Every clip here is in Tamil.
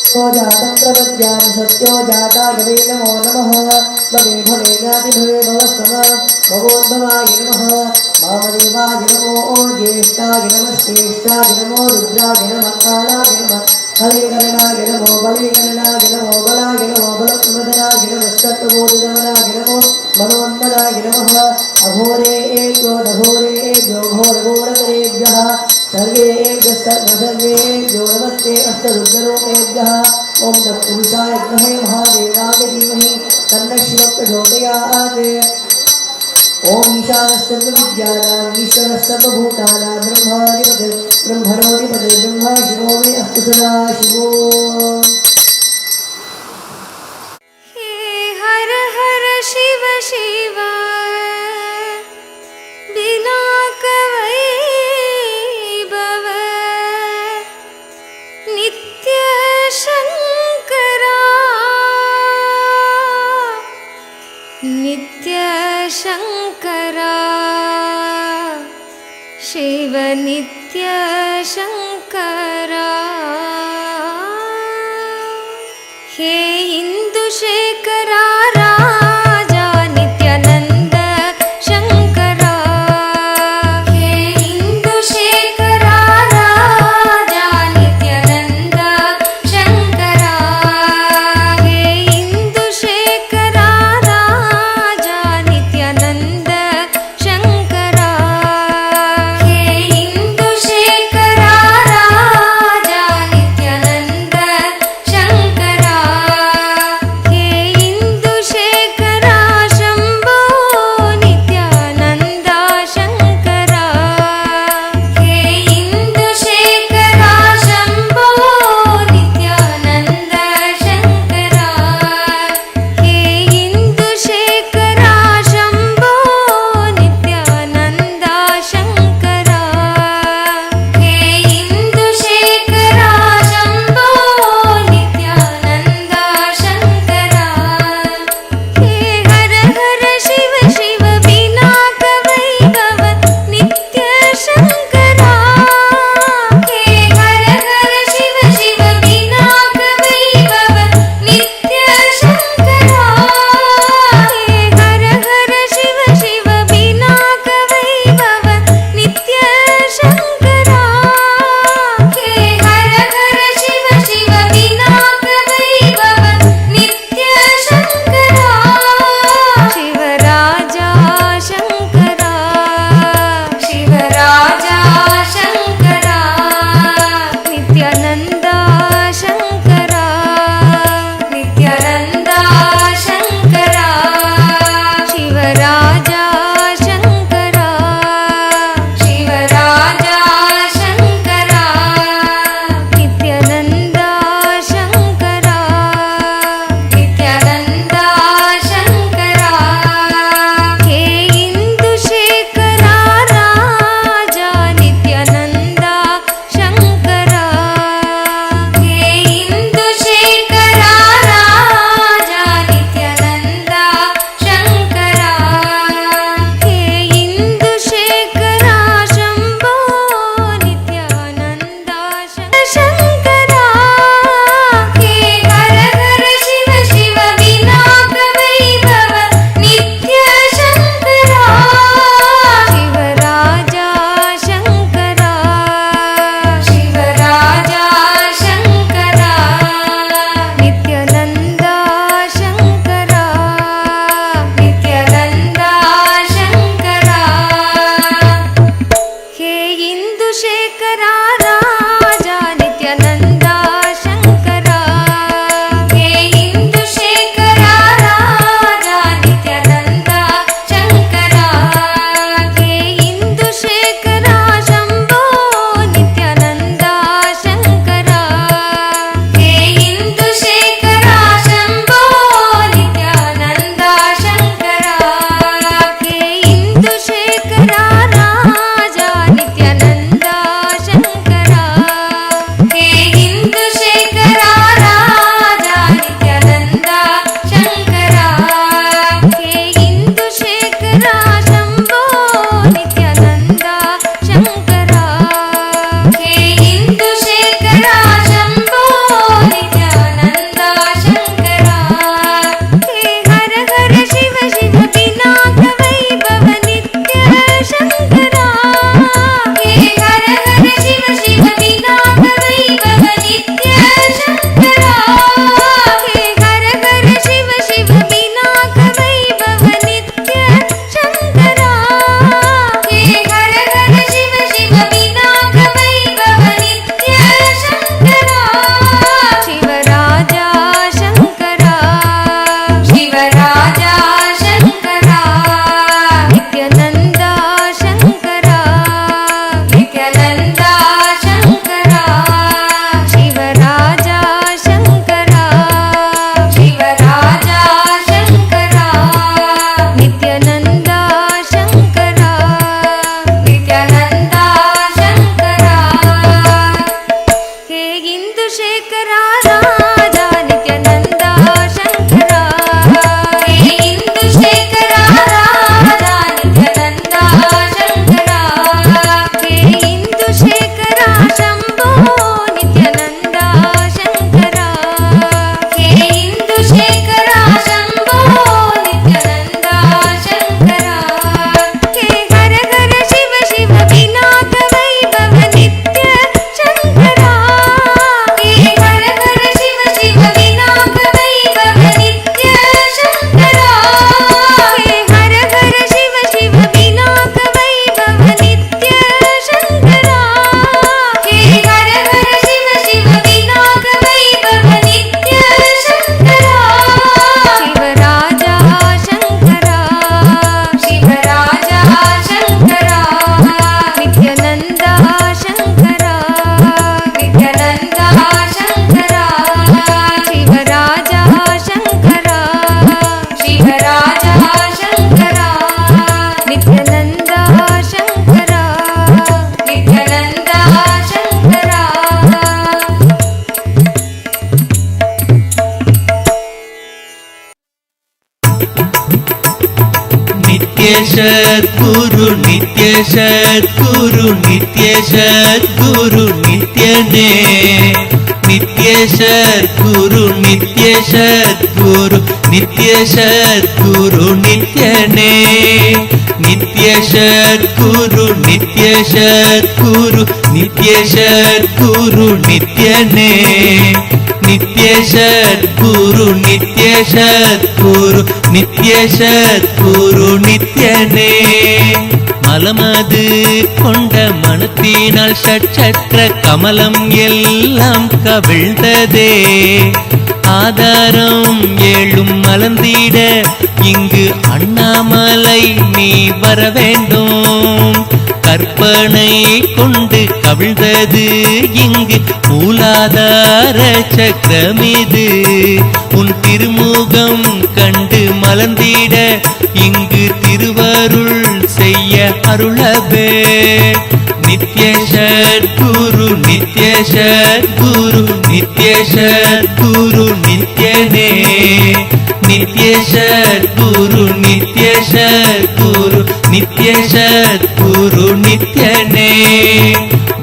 जातं प्रपद्यामि सत्यो जातागवे नमो नमः भवे भवे जातिभवे भवस्तव भवोद्भवाय नमः वामदेवाय नमो ज्येष्ठाय नमः श्रेष्ठाय नमो रुद्राय नमः कालाय नमः हरिकरणाय नमो बलिकरणाय नमो बलाय नमो बलप्रमदनाय नमः सत्त्वबोधदमनाय नमो मनोन्मदाय नमः अघोरेभ्यो दघोरेभ्यो घोरघोरकरेभ्यः सर्वेभ्यः सर्वसर्वेभ्यो नमस्ते अष्टरुद्ररूपेभ्यः ॐ तत्पुरुषाय विद्महे महादेवाय धीमहि तन्नः शिवः प्रचोदयात् ओम ईशानः सर्वविद्यानाम् ईश्वरः सर्वभूतानां ब्रह्मणोऽधिपतिः ब्रह्मा शिवो मे अस्तु सदा शिवो। हे हर हर शिव शिव बिलाकवैभव नित्य शङ्करा नित्य शङ्करा शिव नित्य शङ्करा हे इंदुशेखरा राजा नित्यानंद शंकरा हे इंदुशेखरा राजा नित्यानंद शंकरा हे इंदुशेखरा राजा नित्यानंद शंकरा हे इंदुशेखरा राजा नित्यानंद सद्गुरु नित्य सद्गुरु नित्यने नित्य सद्गुरु नित्य सद्गुरु नित्य सद्गुरु नित्यने नित्य सद्गुरु नित्य सद्गुरु नित्य सद्गुरु नित्यने नित्य सद्गुरु नित्य सद्गुरु नित्य सद्गुरु नित्यने மலமது கொண்ட மனத்தினால் சற்றற்ற கமலம் எல்லாம் கவிழ்ந்ததே ஆதாரம் ஏழும் மலர்ந்திட இங்கு அண்ணாமலை நீ வர வேண்டும் கற்பனை கொண்டு கவிழ்ந்தது இங்கு மூலாதார சக்கரமிது உன் திருமுகம் கண்டு மலர்ந்திட இங்கு திருவருள் செய்ய அருளவே நித்ய சத்குரு நித்ய சத்குரு நித்ய சத்குரு நித்யனே நித்ய சத்குரு நித்ய சத்குரு நித்ய சத்குரு நித்யனே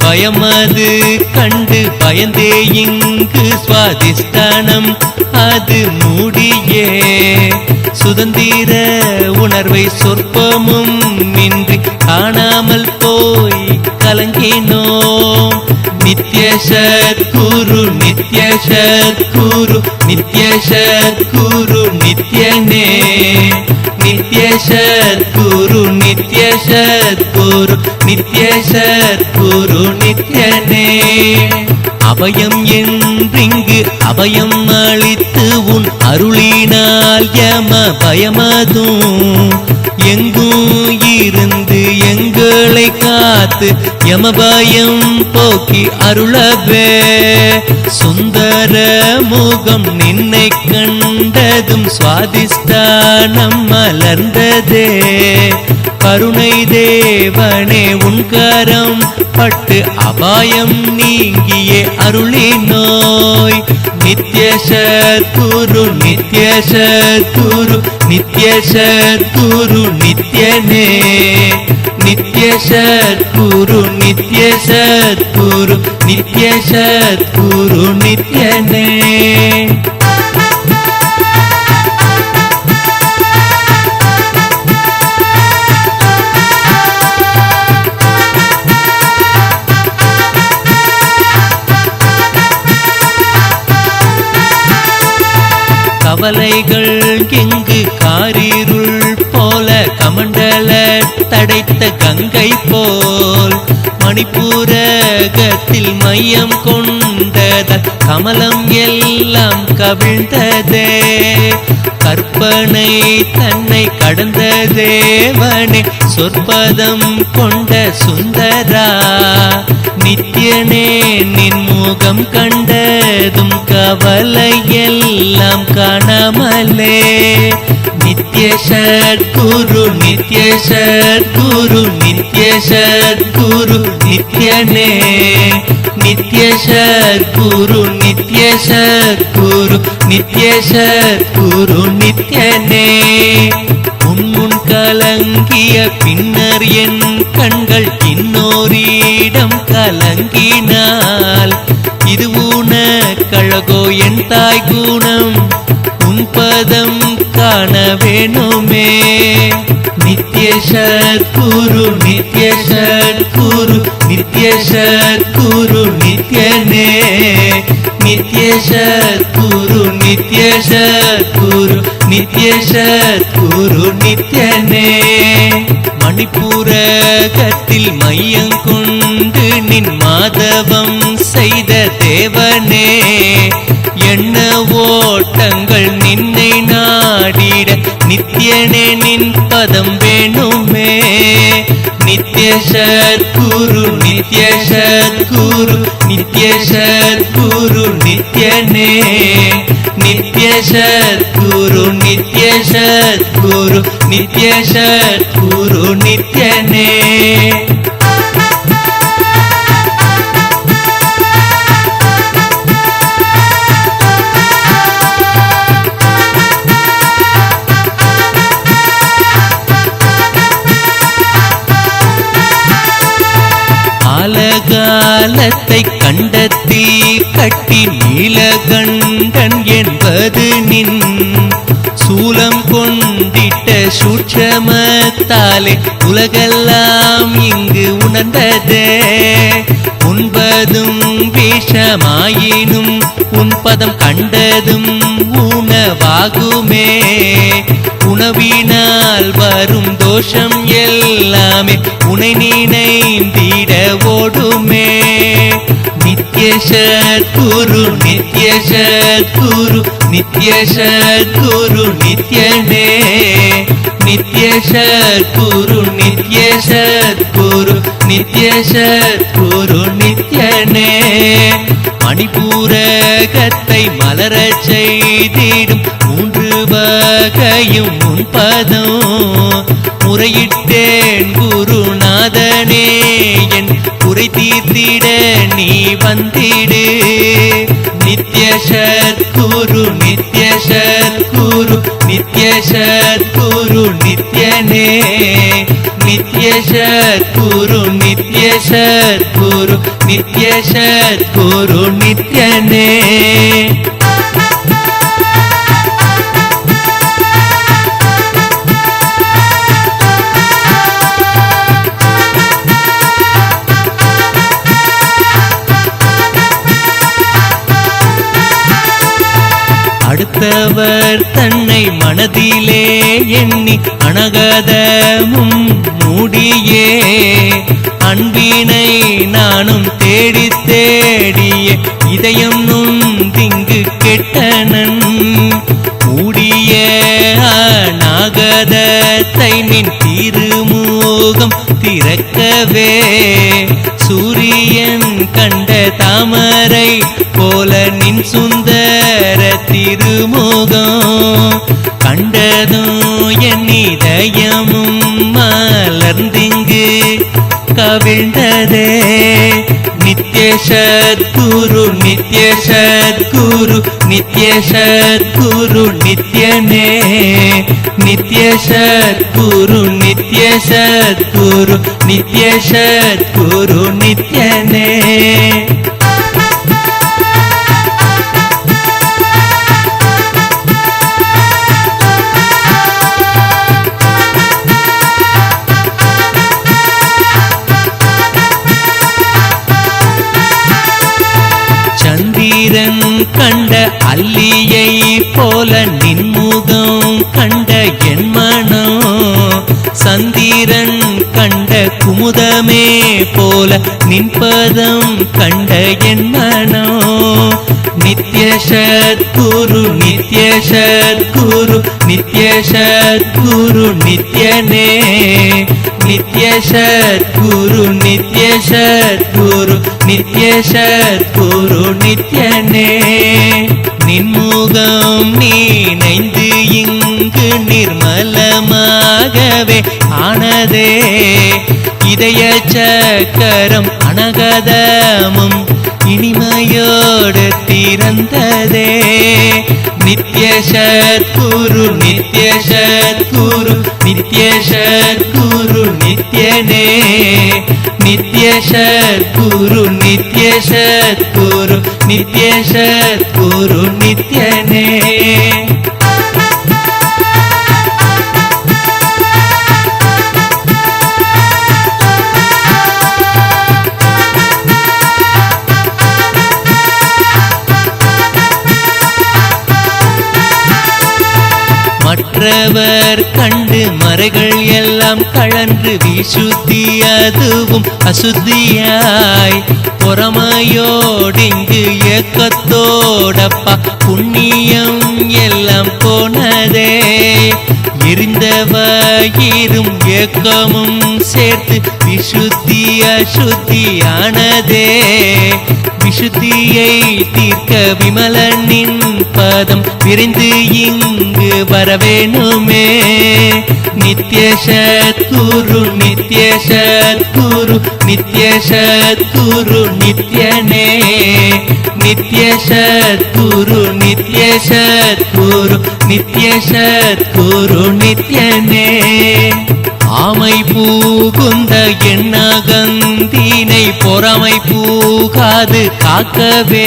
பயமது கண்டு பயந்தே இங்கு சுவாதிஷ்டானம் அது மூடியே சுதந்திர உணர்வை சொற்பமும் இன்றி காணாமல் போய் கலங்கினோம் நித்ய சத்குரு நித்ய சத்குரு நித்ய சத்குரு நித்யனே நித்ய சத்குரு நித்ய சத்குரு நித்ய சத்குரு நித்யனே அபயம் என்றிங்கு அபயம் அளித்து உன் அருளினால் யம பயமதும் எங்கும் இருந்து எங்களை காத்து யமபயம் போக்கி அருளவே சுந்தர முகம் நின்னை கண்டதும் சுவாதிஷ்டானம் மலர்ந்ததே கருணை தேவனே உன் கரம் பட்டு அபாயம் நீங்கியே அருளினோய் நித்ய சத்குரு நித்ய சத்குரு நித்ய சத்குரு நித்யனே நித்ய சத்குரு நித்ய சத்குரு நித்ய சத்குரு நித்யனே கவலைகள் எங்கு காரிருள் போல கமண்டல தடைத்த கங்கை போல் மணிப்பூரகத்தில் மையம் கொண்டத கமலம் எல்லாம் கவிழ்ந்ததே கற்பனை தன்னை கடந்த தேவனே சொற்பதம் கொண்ட சுந்தரா நித்யனே நின் முகம் கண்டதும் கவலை எல்லாம் காணாமலே நித்ய சத்குரு நித்ய சத்குரு நித்ய சத்குரு நித்யனே நித்ய சத்குரு நித்ய சத்குரு நித்ய சத்குரு நித்யனே உன் கலங்கிய பின்னர் என் கண்கள் இன்னோரிடம் கலங்கினால் இது உனக்கழகோ என் தாய் குணம் உன் பதம் காண வேணுமே நித்ய சத்குரு நித்ய சத்குரு நித்ய சத்குரு நித்யனே நித்ய சத்குரு நித்ய சத்குரு நித்ய சத்குரு நித்யனே மணிப்பூரகத்தில் மையம் கொண்டு நின் மாதவம் செய்த தேவனே எண்ண ஓட்டங்கள் நின்னை நாடிட நித்யனே நின் பதம் வேணுமே நித்ய சத்குரு நித்ய சத்குரு நித்ய சத்குரு நித்யனே நித்ய சத்குரு நித்ய சத்குரு நித்ய சத்குரு நித்யனே ஞானத்தை கண்டத்தில் கட்டி நீலகண்டன் என்பது நின் சூலம் கொண்டிட்ட சூட்சமத்தாலே உலகெல்லாம் இங்கு உணர்ந்ததே உண்பதும் விஷமாயினும் உன் பதம் கண்டதும் உணவாகுமே உணவினால் வரும் தோஷம் எல்லாமே உனை நினைந்திட ஓடுமே நித்ய சத்குரு நித்ய சத்குரு நித்ய சத்குரு நித்யனே நித்ய சத்குரு நித்ய சத்குரு நித்ய சத்குரு நித்யனே மணிபூரகத்தை மலரச் செய்திடும் 3 வகையும் முன்பதம் முறையிட்டேன் குருநாதனே என் குறை தீர்த்திட நீ வந்திடு நித்ய சத்குரு நித்ய சத்குரு நித்ய சத்குரு நித்யனே நித்ய சத்குரு நித்ய சத்குரு நித்ய சத்குரு நித்யனே அடுத்தவர் தன்னை மனதிலே எண்ணி அனகதமும் மூடியே அன்பினை நானும் தேடி தேடிய இதயம் நுந்திங்கு கெட்டனன் மூடிய நாகதத்தை நின் திருமுகம் திறக்கவே சூரியன் கண்ட தாமரை போல நின் சுந்தர திருமுகம் கண்டதும் என் இதயமும் மலர்ந்திங்கு கவிழ்ந்ததே நித்ய சத்குரு நித்ய சத்குரு நித்ய சத்குரு நித்யனே நித்ய சத்குரு நித்ய சத்குரு நித்ய சத்குரு நித்யனே சந்திரன் கண்ட அல்லியை போல நின்முகம் கண்ட என் மனம் சந்திரன் கண்ட குமுதமே போல நின்பதம் கண்ட என் மனம் நித்ய சத்குரு நித்ய சத்குரு நித்ய சத்குரு நித்யனே நித்ய சத்குரு நித்ய சத்குரு நித்ய சத்குரு நித்யனே நின்முகம் நீனைந்து இங்கு நிர்மலமாகவே ஆனதே இதய சக்கரம் அனகதமும் இனிமையோடு திறந்ததே நித்ய சத்குரு நித்ய சத்குரு நித்ய சத்குரு நித்யனே நித்ய சத்குரு நித்ய சத்குரு நித்ய சத்குரு நித்யனே மற்றவர் கண்டு மறைகள் எல்லாம் கழன்று விசுத்தி அதுவும் அசுத்தியாய் பொறாமையோடிங்கு ஏக்கத்தோடப்பா புண்ணியம் எல்லாம் போனதே எரிந்தவயிரும் ஏக்கமும் சேர்த்து விசுத்தி அசுத்தியானதே விசுத்தியை தீர்க்க விமலனின் பதம் விரைந்து இங்கு வரவேணுமே நித்ய சத்குரு நித்ய சத்குரு நித்ய சத்குரு நித்யனே நித்ய சத்குரு நித்ய சத்குரு நித்ய சத்குரு நித்யனே ஆமை பூகுந்த எண்ணகந்தினை பொற பொறாமை பூகாது காக்கவே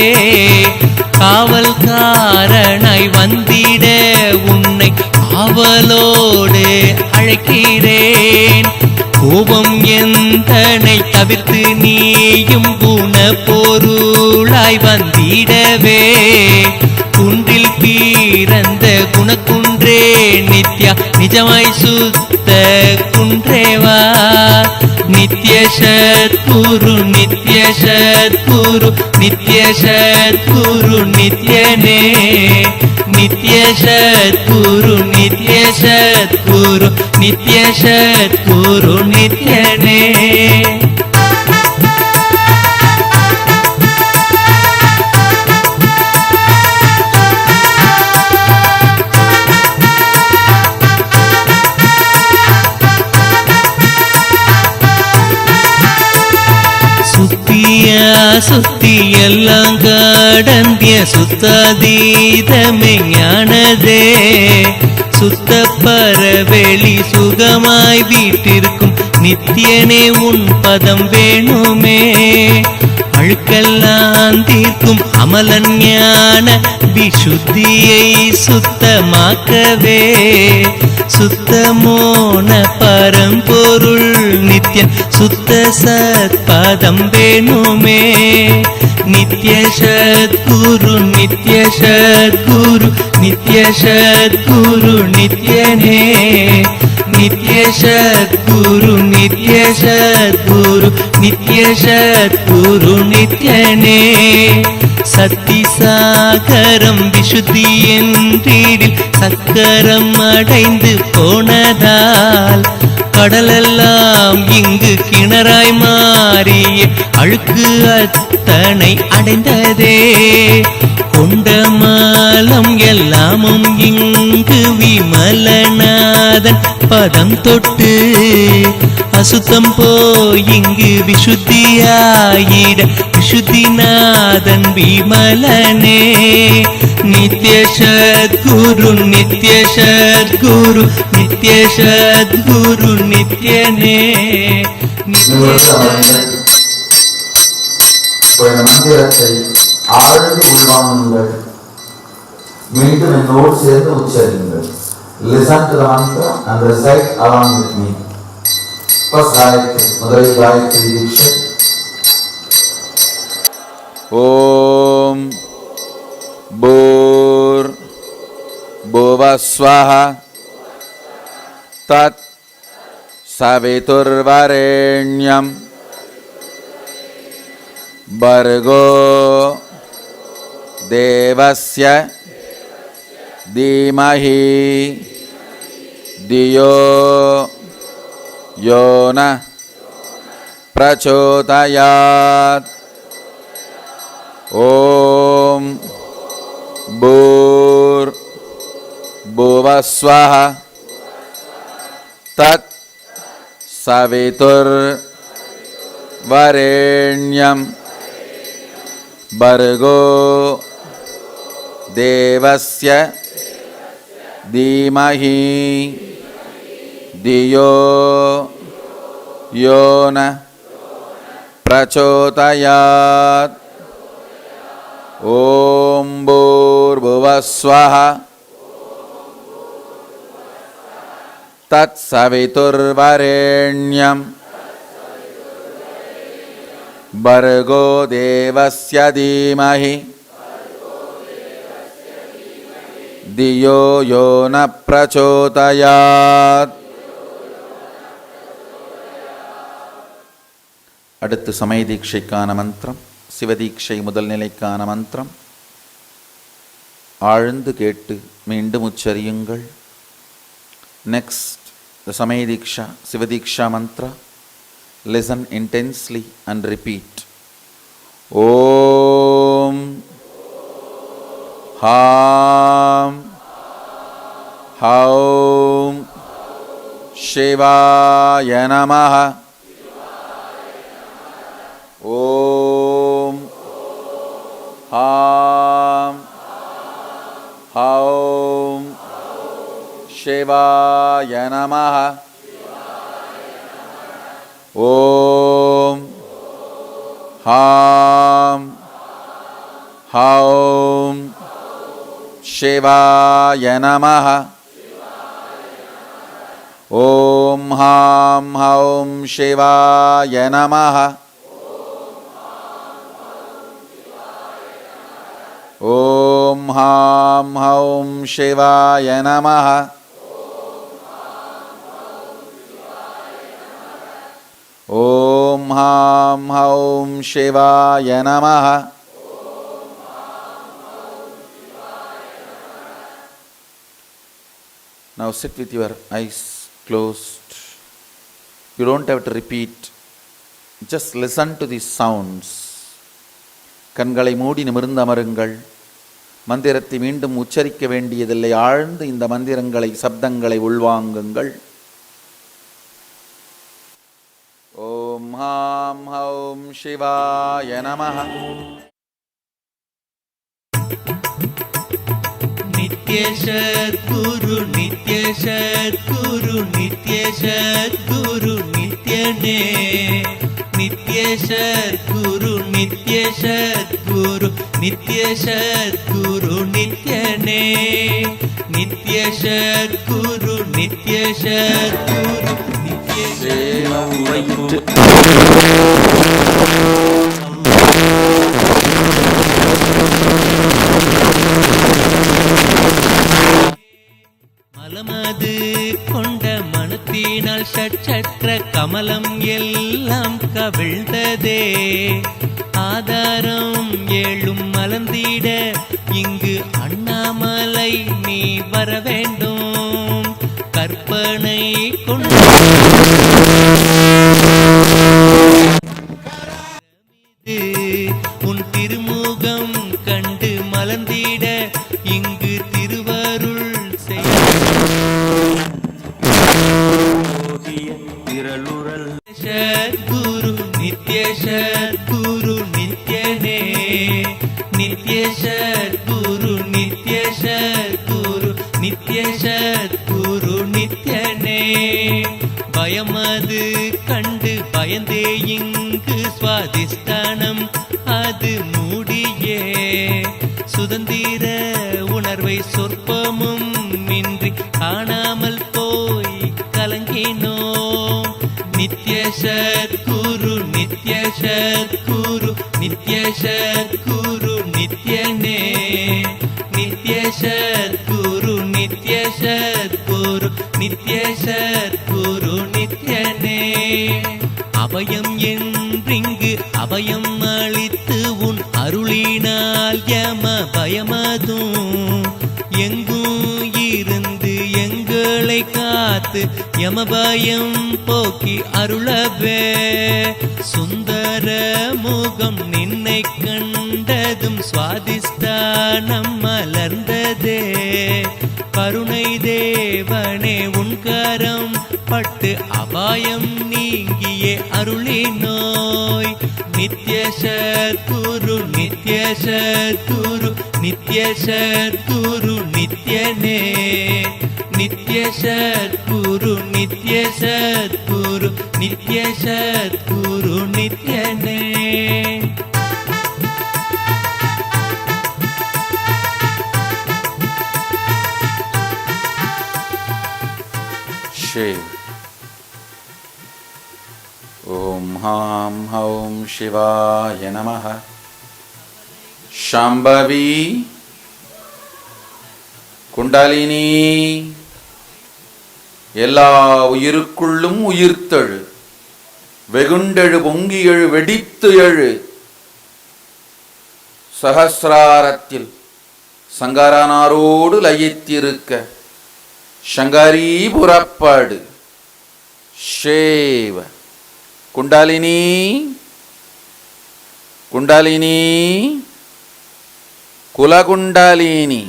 காவல்காரனாய் வந்திட உன்னை ஆவலோடு அழைக்கிறேன். கோபம் எந்தனை தவிர்த்து நீயும் குண பொருளாய் வந்திடவே குன்றில் பிறந்த குணக்குன்றே நித்யா நிஜமாய் சுத்த குன்றேவா. நித்ய சத்குரு நித்ய சத்குரு நித்ய சத்குரு நித்யனே நித்ய சத்குரு நித்ய சத்குரு நித்ய சத்குரு நித்யனே. சுத்தி எல்லாம் கடந்திய சுத்தாதீதமே ஞானதே சுத்த பரவெளி சுகமாய் வீட்டிற்கும் நித்தியனே உன் பதம் வேணுமே. அழுக்கெல்லாம் தீர்க்கும் அமலன் ஞான விசுத்தியை சுத்தமாக்கவே சுத்தமோன பரம்பொருள் நித்யன் சுத்த சத்பதம் வேணுமே. நித்ய சத்குரு நித்ய சத்குரு நித்ய சத்குரு நித்யனே நித்ய சத்குரு நித்ய சத்குரு நித்ய சத்குரு நித்யனே. சத்தி சாகரம் விசுத்தி என்றீடில் சக்கரம் அடைந்து போனதால் கடலெல்லாம் இங்கு கிணறாய் மாறிய அழுக்கு அத்தனை அடைந்ததே. கொண்டமாலம் எல்லாமும் இங்கு விமலநாதன் பதம் தொட்டு அசுத்தம் போய் இங்கு விசுத்தியாயிட விசுத்திநாதன் விமலனே. நித்ய சத்குரு நித்ய சத்குரு நித்ய சத்குரு நித்யனே மந்திரத்தை ஆழ்ந்து உள்வாங்குங்கள். மீண்டும் என்னோடு சேர்ந்து உச்சரியுங்கள். Listen to the mantra and recite along with me. First Gayatri, முதலில் காயத்ரி தீட்சை. ஓம் பூர் புவஸ்வஹ தத் சவிதுர்வரேண்யம் भर्गो देवस्य धीमहि धियो यो न प्रचोदयात्. ॐ भूर्भुवस्वः तत् सवितुर्वरेण्यं भर्गो देवस्य धीमहि धियो यो न प्रचोदयात्. ॐ भूर्भुवस्वः तत्सवितुर्वरेण्यं भर्गो देवस्य धीमहि धियो यो न प्रचोदयात्. அடுத்து சமய தீட்சைக்கான மந்திரம். சிவதீட்சை முதல் நிலைக்கான மந்திரம். ஆழ்ந்து கேட்டு மீண்டும் உச்சரியுங்கள். நெக்ஸ்ட் the சமய தீக்ஷா சிவதீக்ஷா Mantra. Listen intensely and repeat. Om Ham Haum Shivaya Namaha. Om Ham Haum Shivaya Namaha. Om ஹாம் ஹௌம் சிவாய நமஹ. ஓம் ஹாம் ஹௌம் சிவாய நமஹ. ஓம் ஹாம் ஹௌம் சிவாய நமஹ. ஓம் ஹாம் ஹௌம் சிவாய நமஹ. Now sit with your eyes closed. You don't have to repeat. Just listen to these sounds. கண்களை மூடி நிமிர்ந்து அமருங்கள். மந்திரத்தை மீண்டும் உச்சரிக்க வேண்டியதில்லை. ஆழ்ந்து இந்த மந்திரங்களை, சப்தங்களை உள்வாங்குங்கள். ஓம் ஹாம் ஹௌம் சிவாய நமஹ. நித்ய சத்குரு நித்ய சத்குரு நித்ய சத்குரு நித்யனே. நித்ய சத்குரு நித்ய சத்குரு நித்ய சத்குரு நித்யனே. நித்ய சத்குரு நித்ய சத்குரு நித்ய மலமது கொண்ட மனத்தினால் சற்ற கமலம் எல்லாம் கவிழ்ந்ததே. ஆதாரம் ஏழும் மலர்ந்திட இங்கு அண்ணாமலை நீ வர வேண்டும். கற்பனை கொண்டு உன் திருமுகம் கண்டு மலர்ந்திட இங்கு திருவருள் செய்ய. சத்குரு நித்ய சத்குரு நித்யனே. நித்ய சத்குரு நித்ய சத்குரு நித்ய சத்குரு நித்யனே. பயமது கண்டு பயந்தே இங்கு சுவாதிஷ்டானம் அது மூடியே. சுதந்திர உணர்வை சொற்பமும் இன்றி காணாமல் போய் கலங்கினோம். நித்ய சத்குரு நித்ய சத்குரு நித்ய சத்குரு நித்யனே. நித்ய சத்குரு நித்ய சத்குரு நித்ய சத்குரு நித்யனே. அபயம் என்றிங்கு அபயம் அளித்து உன் அருளினால் யம பயமதும் எங்கும் இருந்து எங்களை காத்து யமபயம் போக்கி அருளவே. சுந்தர முகம் நின்னை கண்டதும் சுவாதிஷ்டானம் மலர்ந்ததே. கருணை தேவனே உன் கரம் பட்டு அபாயம் நீங்கியே அருளினோய். நித்ய சத்குரு நித்ய சத்குரு நித்ய சத்குரு நித்யனே. நித்ய சத்குரு நித்ய சத்குரு நித்ய சத்குரு நித்யனே. शिव. ओम हां हौं शिवाय नमः. शांभवी குண்டலினி எல்லா உயிருக்குள்ளும் உயிர்த்தெழு. வெகுண்டெழு பொங்கி எழு வெடித்து எழு. சகசிராரத்தில் சங்கரனாரோடு லயித்திருக்க சங்கரி புறப்பாடு. ஷேவ குண்டலினி குண்டலினி குலகுண்டலினி.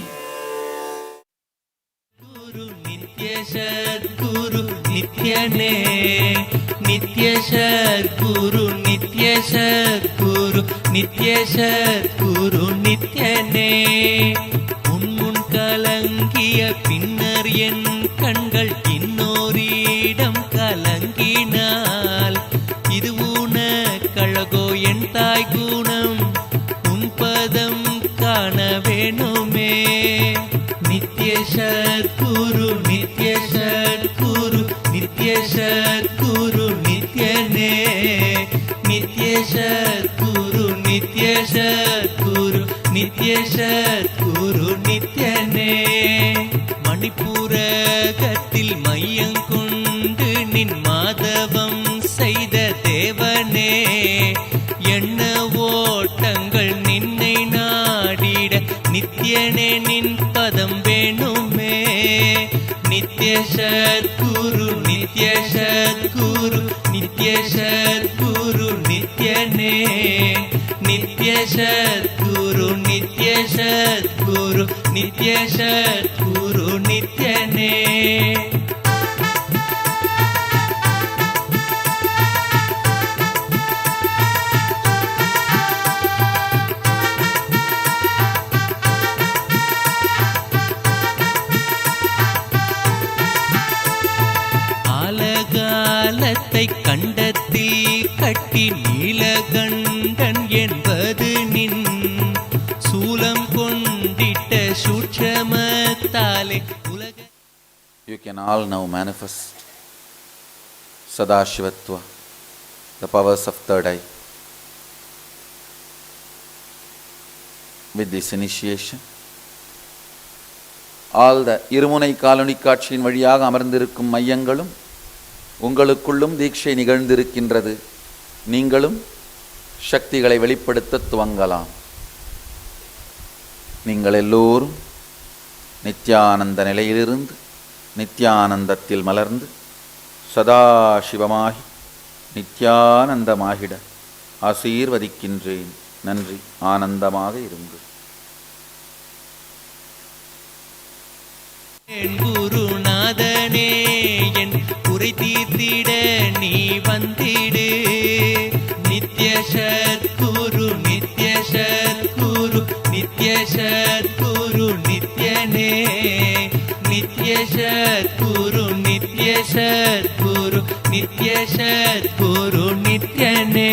நித்ய சத்குரு நித்யனே. நித்ய சத்குரு நித்ய சத்குரு நித்ய சத்குரு நித்யனே. முன் கலங்கிய பின்னர் என் கண்கள் இன்னோரிடம் கலங்கினால் இது உனக்கழகோ என் தாய் குணம் உன் பதம் காண வேணுமே. நித்ய சத்குரு நித்ய சத்குரு நித்ய சத்குரு நித்யனே. நித்ய சத்குரு நித்ய சத்குரு நித்ய சத்குரு நித்யனே. மணிப்புரகத்தில் மையங்கொண்டு நின் மாதவம் செய்த தேவனே. எண்ண ஓட்டங்கள் நின்னை நாடிட நித்யனே நின் பதம் வேணுமே. நித்ய சத்குரு நித்ய சத்குரு நித்ய சத்குரு நித்யனே. நித்ய சத்குரு நித்ய சத்குரு நித்ய சத்குரு நித்யனே. ஆலகாலத்தை கண்டத்தில் கட்டி நீலகண்டன் என்பது நின் சூலம் கொண்டிட்ட சூட்சமத்தாலே உலக. You can all now manifest Sadashivatva, the powers of third eye. With this initiation, all the இருமுனை காலொளி காட்சியின் வழியாக அமர்ந்திருக்கும் மையங்களும் உங்களுக்குள்ளும் தீட்சை நிகழ்ந்திருக்கின்றது. நீங்களும் சக்திகளை வெளிப்படுத்த துவங்கலாம். நீங்கள் எல்லோரும் நித்யானந்த நிலையிலிருந்து நித்யானந்தத்தில் மலர்ந்து சதாசிவமாகி நித்யானந்தமாகிட ஆசீர்வதிக்கின்றேன். நன்றி. ஆனந்தமாக இருங்கள். குருநாதனே என் குறை தீர்த்திட நீ வந்திடு. நித்ய சத்குரு நித்ய சத்குரு நித்ய சத்குரு நித்யனே. நித்ய சத்குரு நித்ய சத்குரு நித்ய சத்குரு நித்யனே.